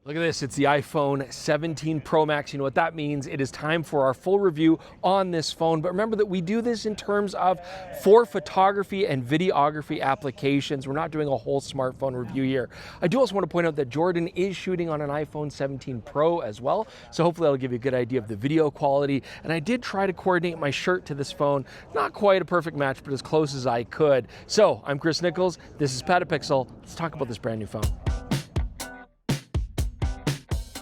Look at this, it's the iPhone 17 Pro Max. You know what that means? It is time for our full review on this phone. But remember that we do this in terms of for photography and videography applications. We're not doing a whole smartphone review here. I do also want to point out that Jordan is shooting on an iPhone 17 Pro as well. So hopefully that'll give you a good idea of the video quality. And I did try to coordinate my shirt to this phone. Not quite a perfect match, but as close as I could. So I'm Chris Nichols, this is PetaPixel. Let's talk about this brand new phone.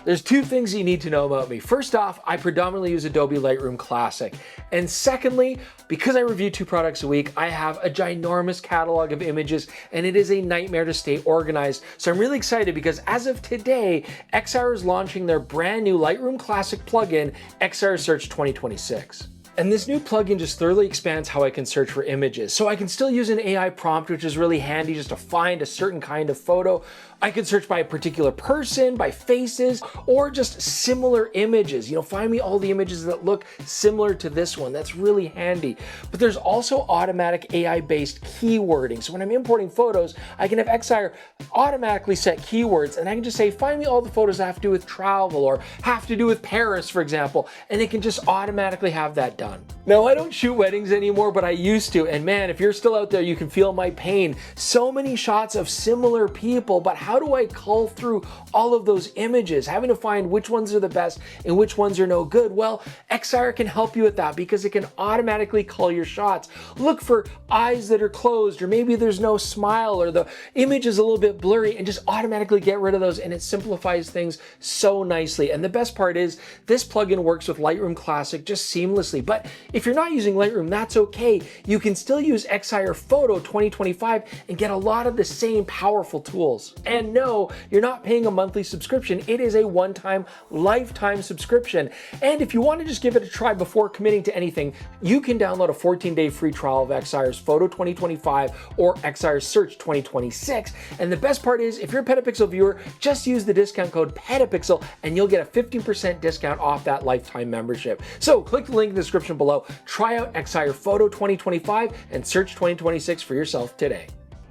There's two things you need to know about me. First off, I predominantly use Adobe Lightroom Classic. And secondly, because I review 2 products a week, I have a ginormous catalog of images and it is a nightmare to stay organized. So I'm really excited because as of today, Excire is launching their brand new Lightroom Classic plugin, Excire Search 2026. And this new plugin just thoroughly expands how I can search for images. So I can still use an AI prompt, which is really handy just to find a certain kind of photo. I can search by a particular person, by faces, or just similar images. You know, find me all the images that look similar to this one. That's really handy. But there's also automatic AI-based keywording. So when I'm importing photos, I can have Excire automatically set keywords, and I can just say, find me all the photos that have to do with travel or have to do with Paris, for example, and it can just automatically have that done. Now, I don't shoot weddings anymore, but I used to, and man, if you're still out there, you can feel my pain. So many shots of similar people, but how do I cull through all of those images, having to find which ones are the best and which ones are no good? Well, Excire can help you with that because it can automatically cull your shots. Look for eyes that are closed, or maybe there's no smile, or the image is a little bit blurry, and just automatically get rid of those, and it simplifies things so nicely. And the best part is this plugin works with Lightroom Classic just seamlessly. But if you're not using Lightroom, that's okay. You can still use Excire Foto 2025 and get a lot of the same powerful tools. And no, you're not paying a monthly subscription. It is a one-time, lifetime subscription. And if you want to just give it a try before committing to anything, you can download a 14-day free trial of Excire's Foto 2025 or Excire Search 2026. And the best part is, if you're a PetaPixel viewer, just use the discount code PetaPixel and you'll get a 15% discount off that lifetime membership. So click the link in the description below, try out Excire Foto 2025 and Search 2026 for yourself today.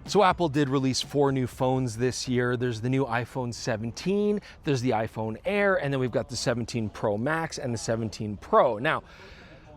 So Apple did release 4 new phones this year. There's the new iPhone 17, there's the iPhone Air, and then we've got the 17 Pro Max and the 17 Pro. Now,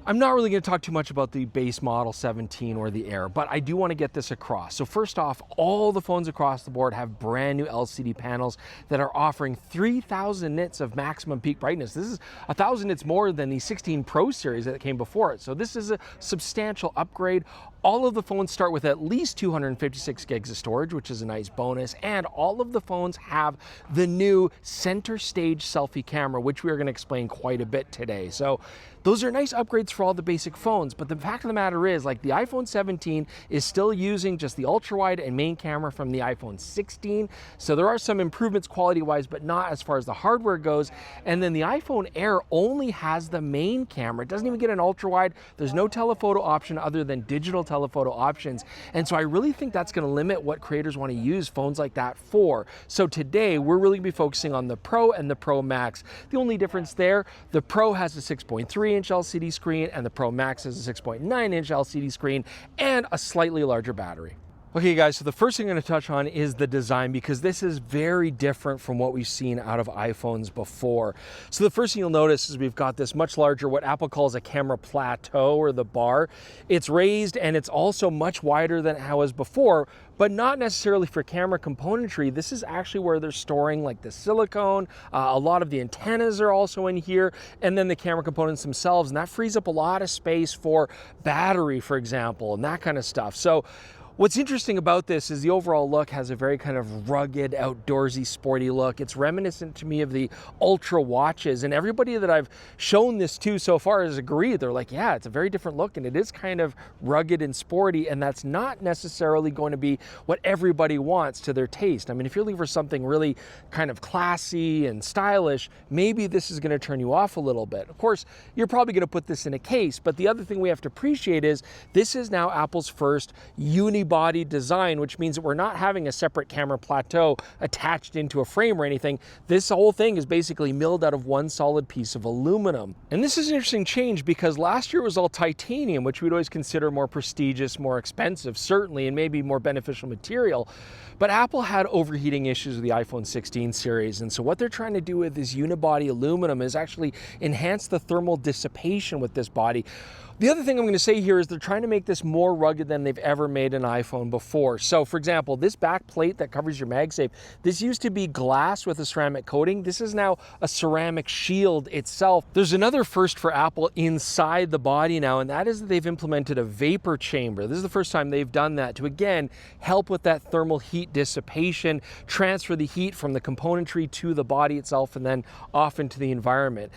I'm not really going to talk too much about the base model 17 or the Air, but I do want to get this across. So first off, all the phones across the board have brand new LCD panels that are offering 3,000 nits of maximum peak brightness. This is 1,000 nits more than the 16 Pro series that came before it. So this is a substantial upgrade. All of the phones start with at least 256 gigs of storage, which is a nice bonus. And all of the phones have the new center stage selfie camera, which we are going to explain quite a bit today. So those are nice upgrades for all the basic phones, but the fact of the matter is, like, the iPhone 17 is still using just the ultra-wide and main camera from the iPhone 16, so there are some improvements quality-wise, but not as far as the hardware goes. And then the iPhone Air only has the main camera. It doesn't even get an ultra-wide. There's no telephoto option other than digital telephoto options, and so I really think that's going to limit what creators want to use phones like that for. So today, we're really going to be focusing on the Pro and the Pro Max. The only difference there, the Pro has a 6.3-inch LCD screen and the Pro Max has a 6.9-inch LCD screen and a slightly larger battery. Okay guys, so the first thing I'm going to touch on is the design, because this is very different from what we've seen out of iPhones before. So the first thing you'll notice is we've got this much larger, what Apple calls a camera plateau, or the bar. It's raised and it's also much wider than it was before, but not necessarily for camera componentry. This is actually where they're storing like the silicone. A lot of the antennas are also in here, and then the camera components themselves, and that frees up a lot of space for battery, for example, and that kind of stuff. So what's interesting about this is the overall look has a very kind of rugged, outdoorsy, sporty look. It's reminiscent to me of the Ultra watches, and everybody that I've shown this to so far has agreed. They're like, yeah, it's a very different look, and it is kind of rugged and sporty, and that's not necessarily going to be what everybody wants to their taste. I mean, if you're looking for something really kind of classy and stylish, maybe this is going to turn you off a little bit. Of course, you're probably going to put this in a case, but the other thing we have to appreciate is this is now Apple's first universal unibody design, which means that we're not having a separate camera plateau attached into a frame or anything. This whole thing is basically milled out of one solid piece of aluminum. And this is an interesting change because last year it was all titanium, which we'd always consider more prestigious, more expensive, certainly, and maybe more beneficial material. But Apple had overheating issues with the iPhone 16 series, and so what they're trying to do with this unibody aluminum is actually enhance the thermal dissipation with this body. The other thing I'm going to say here is they're trying to make this more rugged than they've ever made an iPhone before. So for example, this back plate that covers your MagSafe, this used to be glass with a ceramic coating. This is now a ceramic shield itself. There's another first for Apple inside the body now, and that is that they've implemented a vapor chamber. This is the first time they've done that to, again, help with that thermal heat dissipation, transfer the heat from the componentry to the body itself, and then off into the environment.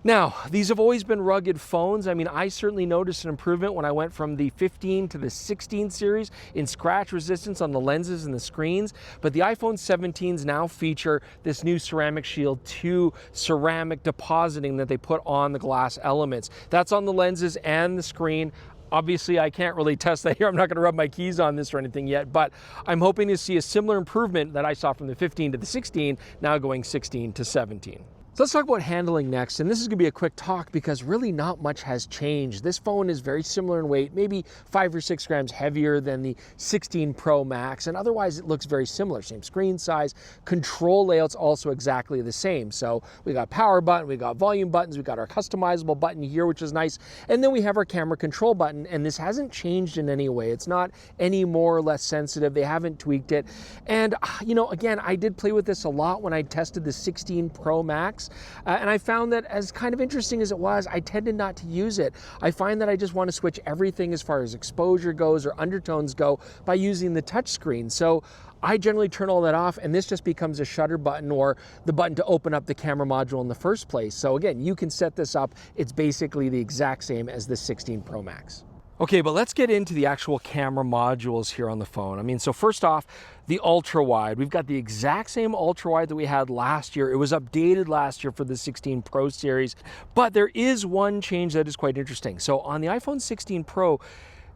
Now, these have always been rugged phones. I mean, I certainly noticed an improvement when I went from the 15 to the 16 series in scratch resistance on the lenses and the screens, but the iPhone 17s now feature this new Ceramic Shield 2 ceramic depositing that they put on the glass elements. That's on the lenses and the screen. Obviously, I can't really test that here. I'm not going to rub my keys on this or anything yet, but I'm hoping to see a similar improvement that I saw from the 15 to the 16, now going 16 to 17. So let's talk about handling next, and this is going to be a quick talk because really not much has changed. This phone is very similar in weight, maybe 5 or 6 grams heavier than the 16 Pro Max, and otherwise it looks very similar. Same screen size, control layout's also exactly the same. So we got power button, we got volume buttons, we got our customizable button here, which is nice, and then we have our camera control button, and this hasn't changed in any way. It's not any more or less sensitive. They haven't tweaked it. And you know, again, I did play with this a lot when I tested the 16 Pro Max. And I found that as kind of interesting as it was, I tended not to use it. I find that I just want to switch everything as far as exposure goes or undertones go by using the touch screen. So I generally turn all that off, and this just becomes a shutter button or the button to open up the camera module in the first place. So again, you can set this up. It's basically the exact same as the 16 Pro Max. Okay, but let's get into the actual camera modules here on the phone. I mean, so first off, the ultra-wide. We've got the exact same ultra-wide that we had last year. It was updated last year for the 16 Pro series, but there is one change that is quite interesting. So on the iPhone 16 Pro,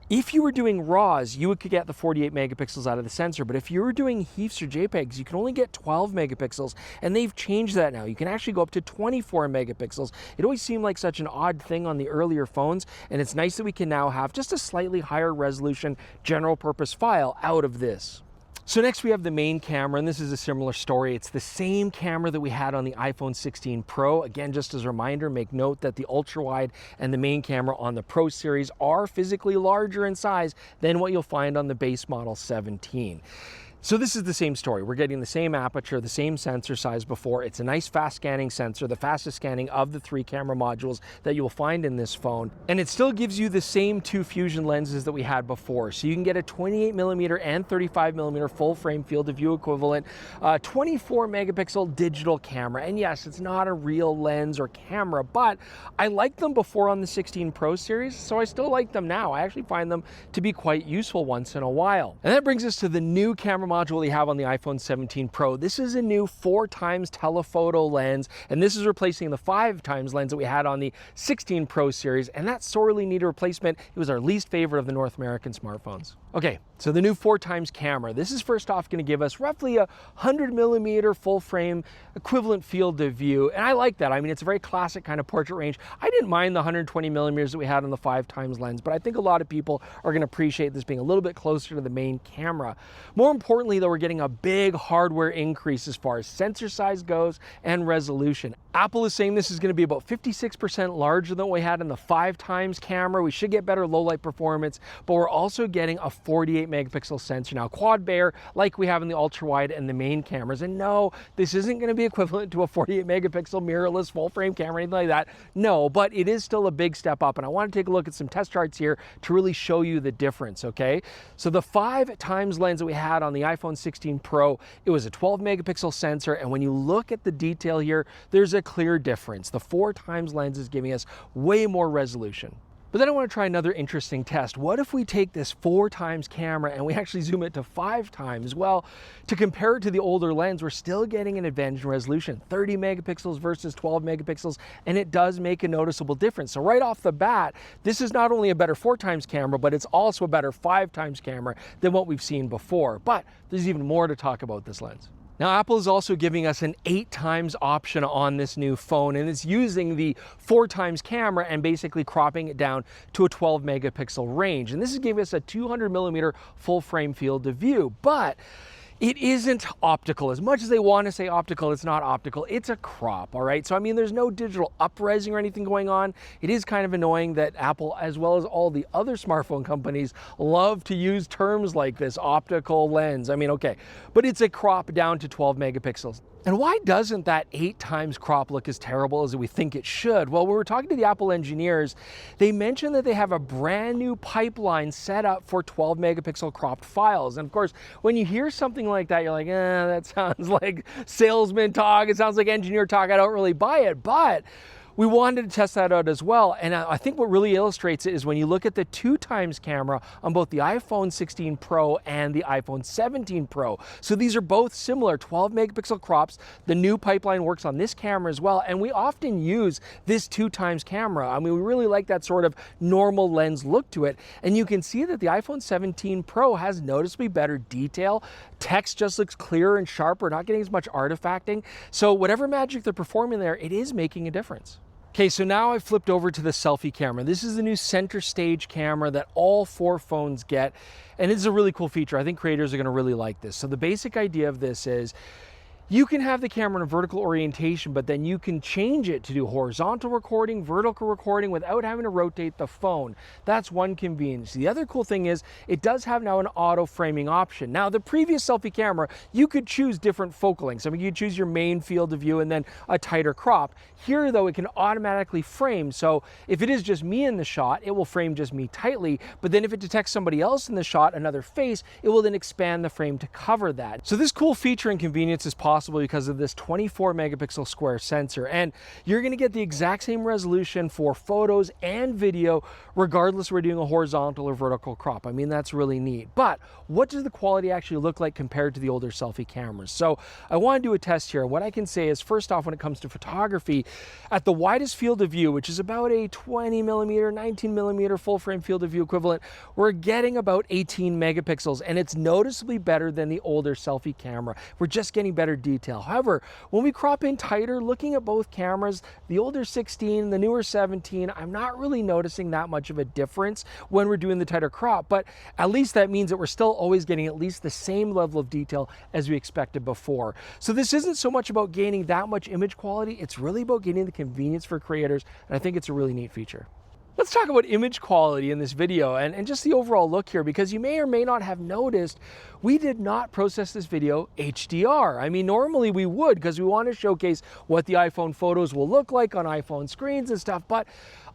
if you were doing RAWs, you could get the 48 megapixels out of the sensor, but if you were doing HEIFs or JPEGs, you can only get 12 megapixels, and they've changed that now. You can actually go up to 24 megapixels. It always seemed like such an odd thing on the earlier phones, and it's nice that we can now have just a slightly higher resolution general purpose file out of this. So next we have the main camera, and this is a similar story. It's the same camera that we had on the iPhone 16 Pro. Again, just as a reminder, make note that the ultra-wide and the main camera on the Pro series are physically larger in size than what you'll find on the base model 17. So this is the same story. We're getting the same aperture, the same sensor size before. It's a nice fast scanning sensor, the fastest scanning of the 3 camera modules that you'll find in this phone. And it still gives you the same 2 fusion lenses that we had before. So you can get a 28mm and 35mm full frame field of view equivalent, 24 megapixel digital camera. And yes, it's not a real lens or camera, but I liked them before on the 16 Pro series, so I still like them now. I actually find them to be quite useful once in a while. And that brings us to the new camera module we have on the iPhone 17 Pro. This is a new 4x telephoto lens, and this is replacing the 5x lens that we had on the 16 Pro series, and that sorely needed a replacement. It was our least favorite of the North American smartphones. Okay, so the new 4x camera. This is first off going to give us roughly a 100mm full frame equivalent field of view, and I like that. I mean, it's a very classic kind of portrait range. I didn't mind the 120mm that we had on the 5x lens, but I think a lot of people are going to appreciate this being a little bit closer to the main camera. More importantly, though, we're getting a big hardware increase as far as sensor size goes and resolution. Apple is saying this is going to be about 56% larger than what we had in the 5x camera. We should get better low light performance, but we're also getting a 48 megapixel sensor now, quad bare, like we have in the ultra wide and the main cameras. And no, this isn't going to be equivalent to a 48 megapixel mirrorless full frame camera or anything like that. No, but it is still a big step up. And I want to take a look at some test charts here to really show you the difference, okay? So the 5x lens that we had on the iPhone 16 Pro, it was a 12 megapixel sensor. And when you look at the detail here, there's a clear difference. The 4x lens is giving us way more resolution. But But then I want to try another interesting test. What if we take this 4x camera and we actually zoom it to 5x? Well, to compare it to the older lens, we're still getting an advantage in resolution, 30 megapixels versus 12 megapixels, and it does make a noticeable difference. So right off the bat, this is not only a better 4x camera, but it's also a better 5x camera than what we've seen before. But there's even more to talk about this lens. Now, Apple is also giving us an 8x option on this new phone, and it's using the 4x camera and basically cropping it down to a 12 megapixel range. And this is giving us a 200mm full frame field of view, but it isn't optical. As much as they want to say optical, it's not optical. It's a crop, all right? So, I mean, there's no digital up-resing or anything going on. It is kind of annoying that Apple, as well as all the other smartphone companies, love to use terms like this, optical lens. I mean, okay, but it's a crop down to 12 megapixels. And why doesn't that 8x crop look as terrible as we think it should? Well, when we were talking to the Apple engineers, they mentioned that they have a brand new pipeline set up for 12 megapixel cropped files. And of course, when you hear something like that, you're like, that sounds like salesman talk. It sounds like engineer talk. I don't really buy it. But we wanted to test that out as well. And I think what really illustrates it is when you look at the 2x camera on both the iPhone 16 Pro and the iPhone 17 Pro. So these are both similar 12 megapixel crops. The new pipeline works on this camera as well. And we often use this 2x camera. I mean, we really like that sort of normal lens look to it. And you can see that the iPhone 17 Pro has noticeably better detail. Text just looks clearer and sharper, not getting as much artifacting. So whatever magic they're performing there, it is making a difference. Okay, so now I've flipped over to the selfie camera. This is the new center stage camera that all 4 phones get, and it's a really cool feature. I think creators are gonna really like this. So the basic idea of this is you can have the camera in a vertical orientation, but then you can change it to do horizontal recording, vertical recording without having to rotate the phone. That's one convenience. The other cool thing is it does have now an auto framing option. Now, the previous selfie camera, you could choose different focal lengths. I mean, you choose your main field of view and then a tighter crop. Here, though, it can automatically frame. So if it is just me in the shot, it will frame just me tightly. But then if it detects somebody else in the shot, another face, it will then expand the frame to cover that. So this cool feature and convenience is possible because of this 24 megapixel square sensor, and you're going to get the exact same resolution for photos and video regardless if we're doing a horizontal or vertical crop. I mean, that's really neat. But what does the quality actually look like compared to the older selfie cameras? So I want to do a test here. What I can say is, first off, when it comes to photography, at the widest field of view, which is about a 20mm, 19mm full frame field of view equivalent, we're getting about 18 megapixels, and it's noticeably better than the older selfie camera. We're just getting better detail. However, when we crop in tighter, looking at both cameras, the older 16, the newer 17, I'm not really noticing that much of a difference when we're doing the tighter crop, but at least that means that we're still always getting at least the same level of detail as we expected before. So this isn't so much about gaining that much image quality, it's really about gaining the convenience for creators, and I think it's a really neat feature. Let's talk about image quality in this video and just the overall look here, because you may or may not have noticed we did not process this video HDR. I mean, normally we would because we want to showcase what the iPhone photos will look like on iPhone screens and stuff, but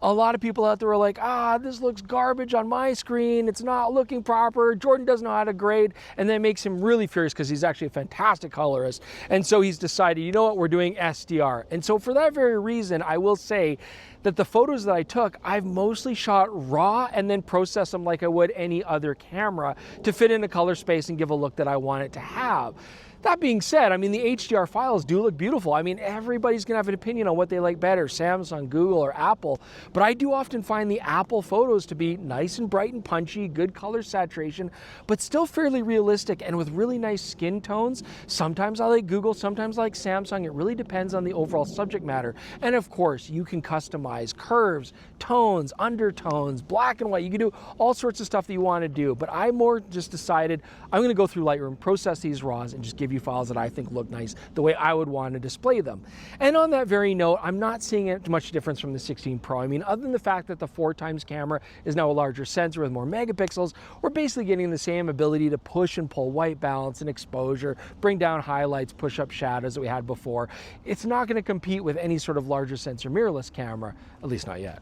a lot of people out there are like, this looks garbage on my screen, it's not looking proper, Jordan doesn't know how to grade, and that makes him really furious because he's actually a fantastic colorist. And so he's decided, you know what, we're doing SDR. And so for that very reason, I will say that the photos that I took, I've mostly shot raw and then processed them like I would any other camera to fit in a color space and give a look that I want it to have. That being said, I mean, the HDR files do look beautiful. I mean, everybody's gonna have an opinion on what they like better, Samsung, Google, or Apple, but I do often find the Apple photos to be nice and bright and punchy, good color saturation, but still fairly realistic and with really nice skin tones. Sometimes I like Google, sometimes I like Samsung. It really depends on the overall subject matter. And of course, you can customize curves, tones, undertones, black and white. You can do all sorts of stuff that you wanna do, but I more just decided I'm gonna go through Lightroom, process these RAWs, and just give you files that I think look nice the way I would want to display them. And on that very note, I'm not seeing much difference from the 16 Pro. I mean, other than the fact that the 4x camera is now a larger sensor with more megapixels, we're basically getting the same ability to push and pull white balance and exposure, bring down highlights, push up shadows that we had before. It's not going to compete with any sort of larger sensor mirrorless camera, at least not yet.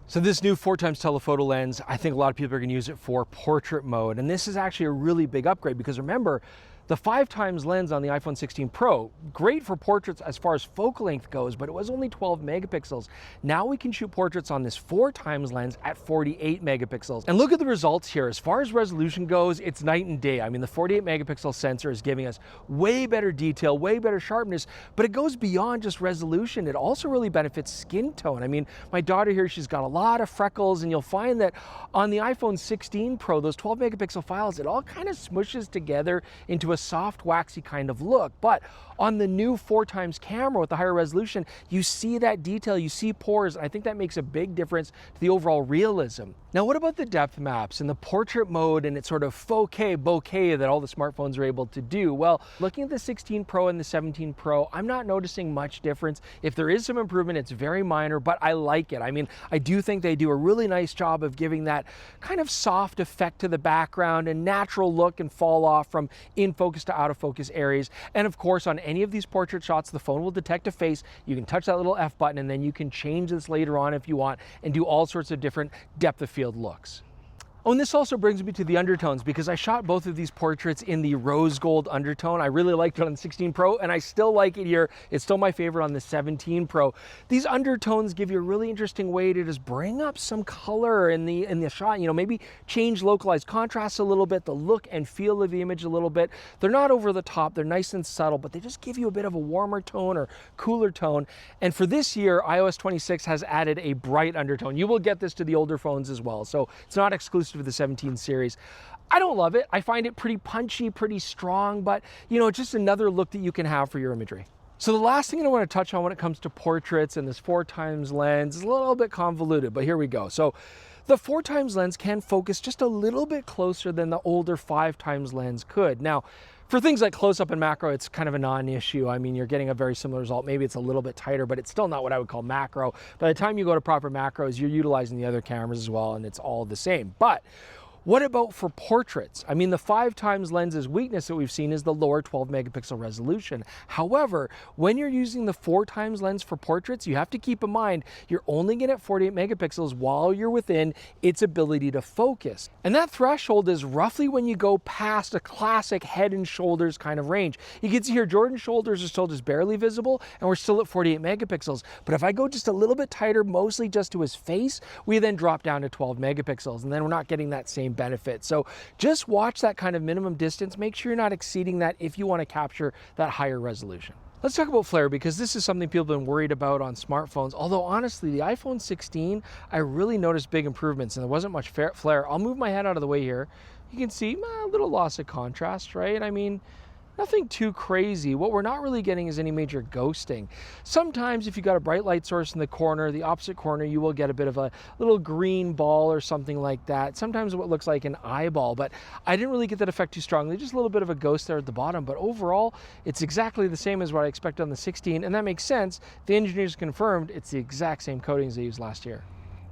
So this new 4x telephoto lens, I think a lot of people are going to use it for portrait mode. And this is actually a really big upgrade because remember, The 5x lens on the iPhone 16 Pro, great for portraits as far as focal length goes, but it was only 12 megapixels. Now we can shoot portraits on this 4x lens at 48 megapixels. And look at the results here. As far as resolution goes, it's night and day. I mean, the 48 megapixel sensor is giving us way better detail, way better sharpness, but it goes beyond just resolution. It also really benefits skin tone. I mean, my daughter here, she's got a lot of freckles, and you'll find that on the iPhone 16 Pro, those 12 megapixel files, it all kind of smushes together into a soft, waxy kind of look. But on the new 4x camera with the higher resolution, you see that detail, you see pores. I think that makes a big difference to the overall realism. Now, what about the depth maps and the portrait mode and its sort of bokeh that all the smartphones are able to do? Well, looking at the 16 Pro and the 17 Pro, I'm not noticing much difference. If there is some improvement, it's very minor, but I like it. I mean, I do think they do a really nice job of giving that kind of soft effect to the background and natural look and fall off from in focus to out of focus areas. And of course, on any of these portrait shots, the phone will detect a face. You can touch that little F button, and then you can change this later on if you want and do all sorts of different depth of field looks. Oh, and this also brings me to the undertones, because I shot both of these portraits in the rose gold undertone. I really liked it on the 16 Pro, and I still like it here. It's still my favorite on the 17 Pro. These undertones give you a really interesting way to just bring up some color in the shot, you know, maybe change localized contrast a little bit, the look and feel of the image a little bit. They're not over the top, they're nice and subtle, but they just give you a bit of a warmer tone or cooler tone. And for this year, iOS 26 has added a bright undertone. You will get this to the older phones as well, so it's not exclusive of the 17 series. I don't love it. I find it pretty punchy, pretty strong, but you know, just another look that you can have for your imagery. So the last thing I want to touch on when it comes to portraits and this 4x lens is a little bit convoluted, but here we go. So the 4x lens can focus just a little bit closer than the older 5x lens could. Now, for things like close-up and macro, it's kind of a non-issue. I mean, you're getting a very similar result. Maybe it's a little bit tighter, but it's still not what I would call macro. By the time you go to proper macros, you're utilizing the other cameras as well, and it's all the same. But what about for portraits? I mean, the 5x lens's weakness that we've seen is the lower 12 megapixel resolution. However, when you're using the 4x lens for portraits, you have to keep in mind you're only getting at 48 megapixels while you're within its ability to focus. And that threshold is roughly when you go past a classic head and shoulders kind of range. You can see here Jordan's shoulders are still just barely visible, and we're still at 48 megapixels. But if I go just a little bit tighter, mostly just to his face, we then drop down to 12 megapixels, and then we're not getting that same benefit. So just watch that kind of minimum distance. Make sure you're not exceeding that if you want to capture that higher resolution. Let's talk about flare, because this is something people have been worried about on smartphones. Although honestly, the iPhone 16, I really noticed big improvements and there wasn't much flare. I'll move my head out of the way here. You can see a little loss of contrast, right? I mean, nothing too crazy. What we're not really getting is any major ghosting. Sometimes if you got a bright light source in the corner, the opposite corner, you will get a bit of a little green ball or something like that. Sometimes what looks like an eyeball, but I didn't really get that effect too strongly. Just a little bit of a ghost there at the bottom, but overall, it's exactly the same as what I expected on the 16, and that makes sense. The engineers confirmed it's the exact same coatings they used last year.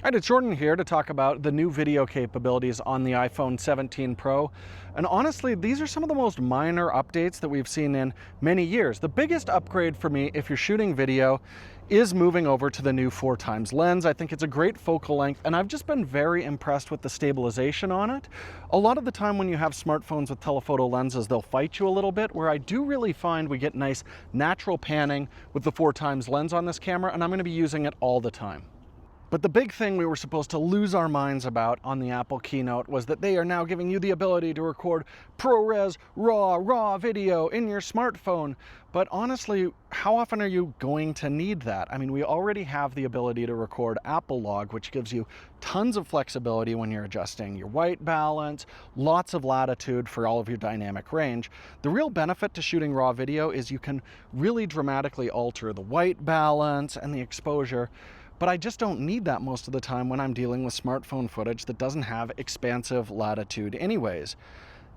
Hi, it's Jordan here to talk about the new video capabilities on the iPhone 17 Pro. And honestly, these are some of the most minor updates that we've seen in many years. The biggest upgrade for me, if you're shooting video, is moving over to the new 4x lens. I think it's a great focal length, and I've just been very impressed with the stabilization on it. A lot of the time when you have smartphones with telephoto lenses, they'll fight you a little bit, where I do really find we get nice natural panning with the 4x lens on this camera, and I'm going to be using it all the time. But the big thing we were supposed to lose our minds about on the Apple keynote was that they are now giving you the ability to record ProRes raw video in your smartphone. But honestly, how often are you going to need that? I mean, we already have the ability to record Apple Log, which gives you tons of flexibility when you're adjusting your white balance, lots of latitude for all of your dynamic range. The real benefit to shooting raw video is you can really dramatically alter the white balance and the exposure. But I just don't need that most of the time when I'm dealing with smartphone footage that doesn't have expansive latitude anyways.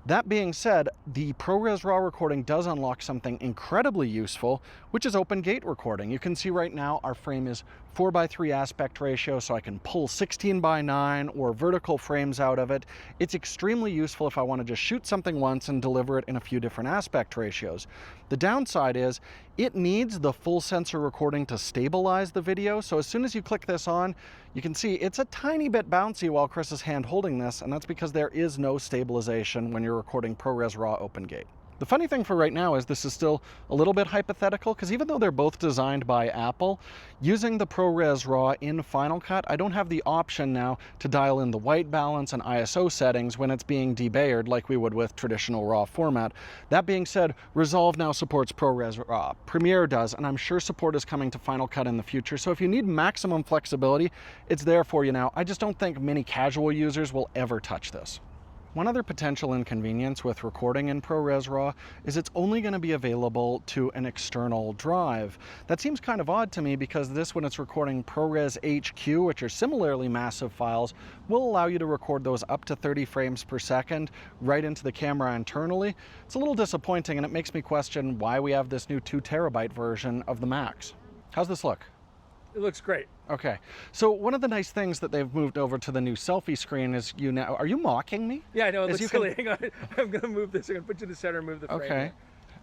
That being said, the ProRes RAW recording does unlock something incredibly useful, which is open gate recording. You can see right now our frame is 4:3 aspect ratio, so I can pull 16:9 or vertical frames out of it. It's extremely useful if I want to just shoot something once and deliver it in a few different aspect ratios. The downside is it needs the full sensor recording to stabilize the video, so as soon as you click this on, you can see it's a tiny bit bouncy while Chris is hand holding this, and that's because there is no stabilization when you're recording ProRes RAW open gate. The funny thing for right now is this is still a little bit hypothetical, because even though they're both designed by Apple, using the ProRes RAW in Final Cut, I don't have the option now to dial in the white balance and ISO settings when it's being debayered like we would with traditional RAW format. That being said, Resolve now supports ProRes RAW. Premiere does, and I'm sure support is coming to Final Cut in the future. So if you need maximum flexibility, it's there for you now. I just don't think many casual users will ever touch this. One other potential inconvenience with recording in ProRes RAW is it's only going to be available to an external drive. That seems kind of odd to me, because this, when it's recording ProRes HQ, which are similarly massive files, will allow you to record those up to 30 frames per second right into the camera internally. It's a little disappointing, and it makes me question why we have this new 2 terabyte version of the Max. How's this look? It looks great. Okay, so one of the nice things that they've moved over to the new selfie screen is are you mocking me? Yeah, I know, it looks silly. Hang on, I'm gonna move this. I'm gonna put you in the center and move the frame. Okay.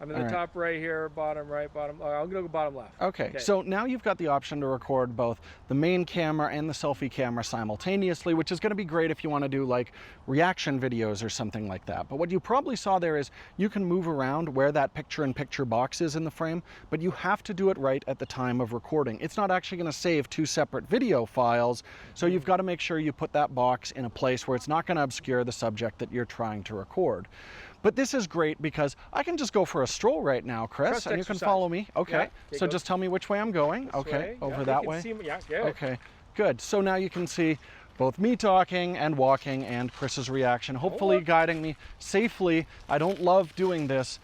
I'm in the top right here, bottom right, bottom. I'm gonna go bottom left. Okay, so now you've got the option to record both the main camera and the selfie camera simultaneously, which is gonna be great if you wanna do like reaction videos or something like that. But what you probably saw there is you can move around where that picture-in-picture box is in the frame, but you have to do it right at the time of recording. It's not actually gonna save 2 separate video files, so you've gotta make sure you put that box in a place where it's not gonna obscure the subject that you're trying to record. But this is great because I can just go for a stroll right now, Chris, and you can follow me. Okay, yeah, so just tell me which way I'm going. This way. Over that way. Yeah, good. Okay, good. So now you can see both me talking and walking and Chris's reaction, hopefully guiding me safely. I don't love doing this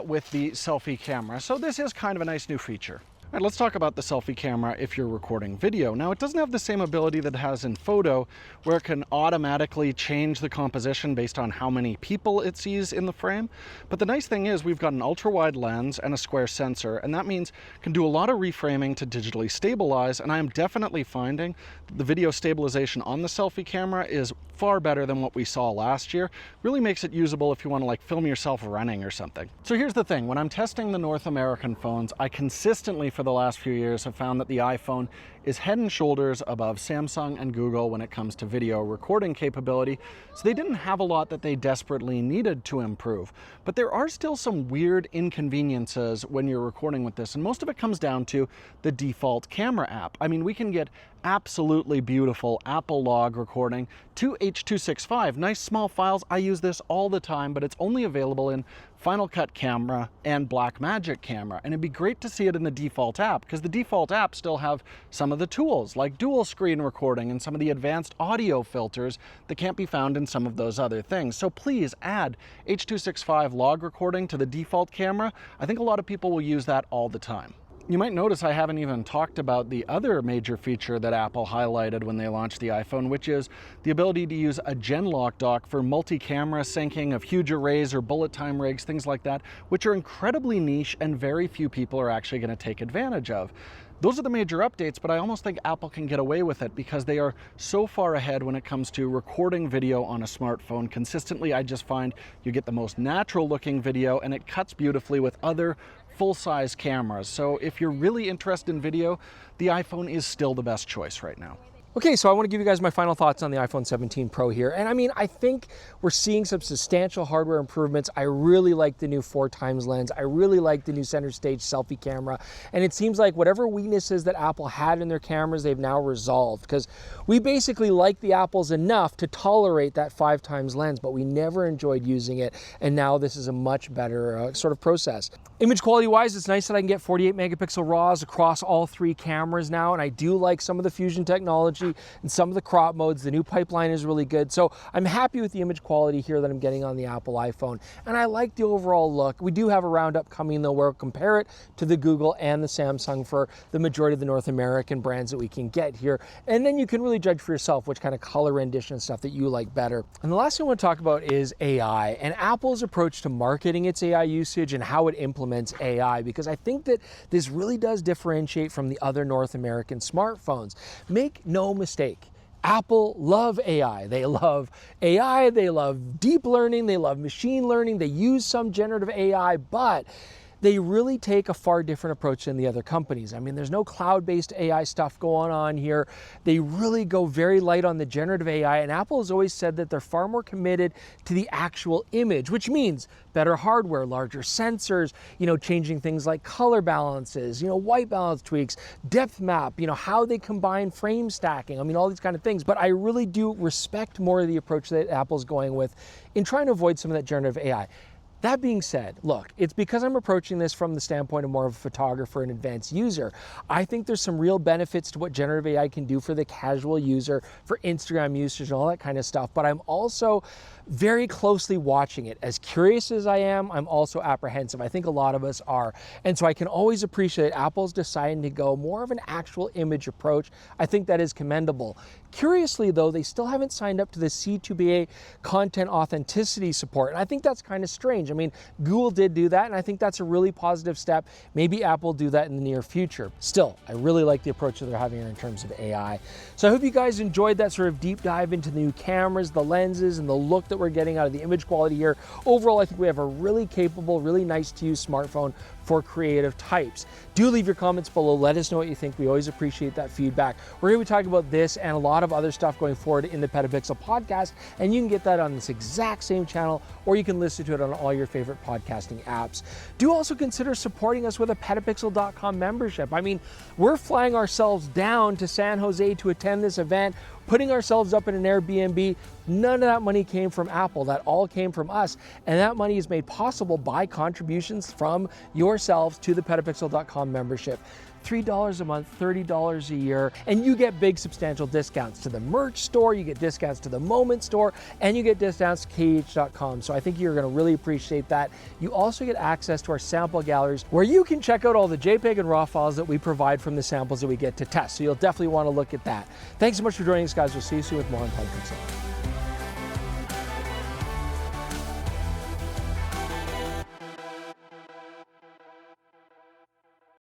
with the selfie camera. So this is kind of a nice new feature. All right, let's talk about the selfie camera if you're recording video. Now, it doesn't have the same ability that it has in photo, where it can automatically change the composition based on how many people it sees in the frame. But the nice thing is we've got an ultra-wide lens and a square sensor, and that means it can do a lot of reframing to digitally stabilize, and I am definitely finding the video stabilization on the selfie camera is far better than what we saw last year. Really makes it usable if you want to like film yourself running or something. So here's the thing, when I'm testing the North American phones, I consistently for the last few years have found that the iPhone is head and shoulders above Samsung and Google when it comes to video recording capability. So they didn't have a lot that they desperately needed to improve. But there are still some weird inconveniences when you're recording with this, and most of it comes down to the default camera app. I mean, we can get absolutely beautiful Apple log recording to H.265. Nice small files. I use this all the time, but it's only available in Final Cut Camera and Blackmagic Camera. And it'd be great to see it in the default app, because the default apps still have some of the tools like dual screen recording and some of the advanced audio filters that can't be found in some of those other things. So please add H.265 log recording to the default camera. I think a lot of people will use that all the time. You might notice I haven't even talked about the other major feature that Apple highlighted when they launched the iPhone, which is the ability to use a Genlock dock for multi-camera syncing of huge arrays or bullet time rigs, things like that, which are incredibly niche and very few people are actually going to take advantage of. Those are the major updates, but I almost think Apple can get away with it because they are so far ahead when it comes to recording video on a smartphone. Consistently, I just find you get the most natural looking video, and it cuts beautifully with other full-size cameras. So if you're really interested in video, the iPhone is still the best choice right now. Okay, so I want to give you guys my final thoughts on the iPhone 17 Pro here. And I mean, I think we're seeing some substantial hardware improvements. I really like the new 4x lens. I really like the new center stage selfie camera. And it seems like whatever weaknesses that Apple had in their cameras, they've now resolved. Because we basically like the Apples enough to tolerate that 5x lens, but we never enjoyed using it. And now this is a much better sort of process. Image quality wise, it's nice that I can get 48 megapixel RAWs across all 3 cameras now. And I do like some of the fusion technology and some of the crop modes. The new pipeline is really good. So I'm happy with the image quality here that I'm getting on the Apple iPhone. And I like the overall look. We do have a roundup coming though where we'll compare it to the Google and the Samsung for the majority of the North American brands that we can get here. And then you can really judge for yourself which kind of color rendition and stuff that you like better. And the last thing I want to talk about is AI and Apple's approach to marketing its AI usage and how it implements AI, because I think that this really does differentiate from the other North American smartphones. Make no mistake, Apple love AI. They love AI, they love deep learning, they love machine learning, they use some generative AI, but they really take a far different approach than the other companies. I mean, there's no cloud-based AI stuff going on here. They really go very light on the generative AI, and Apple has always said that they're far more committed to the actual image, which means better hardware, larger sensors, changing things like color balances, white balance tweaks, depth map, how they combine frame stacking. I mean, all these kind of things. But I really do respect more of the approach that Apple's going with in trying to avoid some of that generative AI. That being said, look, it's because I'm approaching this from the standpoint of more of a photographer and advanced user. I think there's some real benefits to what generative AI can do for the casual user, for Instagram users and all that kind of stuff, but I'm also very closely watching it. As curious as I am, I'm also apprehensive. I think a lot of us are. And so I can always appreciate Apple's deciding to go more of an actual image approach. I think that is commendable. Curiously though, they still haven't signed up to the C2BA content authenticity support. And I think that's kind of strange. I mean, Google did do that, and I think that's a really positive step. Maybe Apple will do that in the near future. Still, I really like the approach that they're having here in terms of AI. So I hope you guys enjoyed that sort of deep dive into the new cameras, the lenses, and the look that we're getting out of the image quality here. Overall, I think we have a really capable, really nice to use smartphone for creative types. Do leave your comments below. Let us know what you think. We always appreciate that feedback. We're going to be talking about this and a lot of other stuff going forward in the PetaPixel podcast, and you can get that on this exact same channel, or you can listen to it on all your favorite podcasting apps. Do also consider supporting us with a PetaPixel.com membership. I mean, we're flying ourselves down to San Jose to attend this event, putting ourselves up in an Airbnb. None of that money came from Apple. That all came from us. And that money is made possible by contributions from yourselves to the PetaPixel.com membership. $3 a month, $30 a year, and you get big substantial discounts to the merch store, you get discounts to the Moment store, and you get discounts to KH.com. So I think you're gonna really appreciate that. You also get access to our sample galleries where you can check out all the JPEG and RAW files that we provide from the samples that we get to test. So you'll definitely wanna look at that. Thanks so much for joining us, guys. We'll see you soon with more on PetaPixel.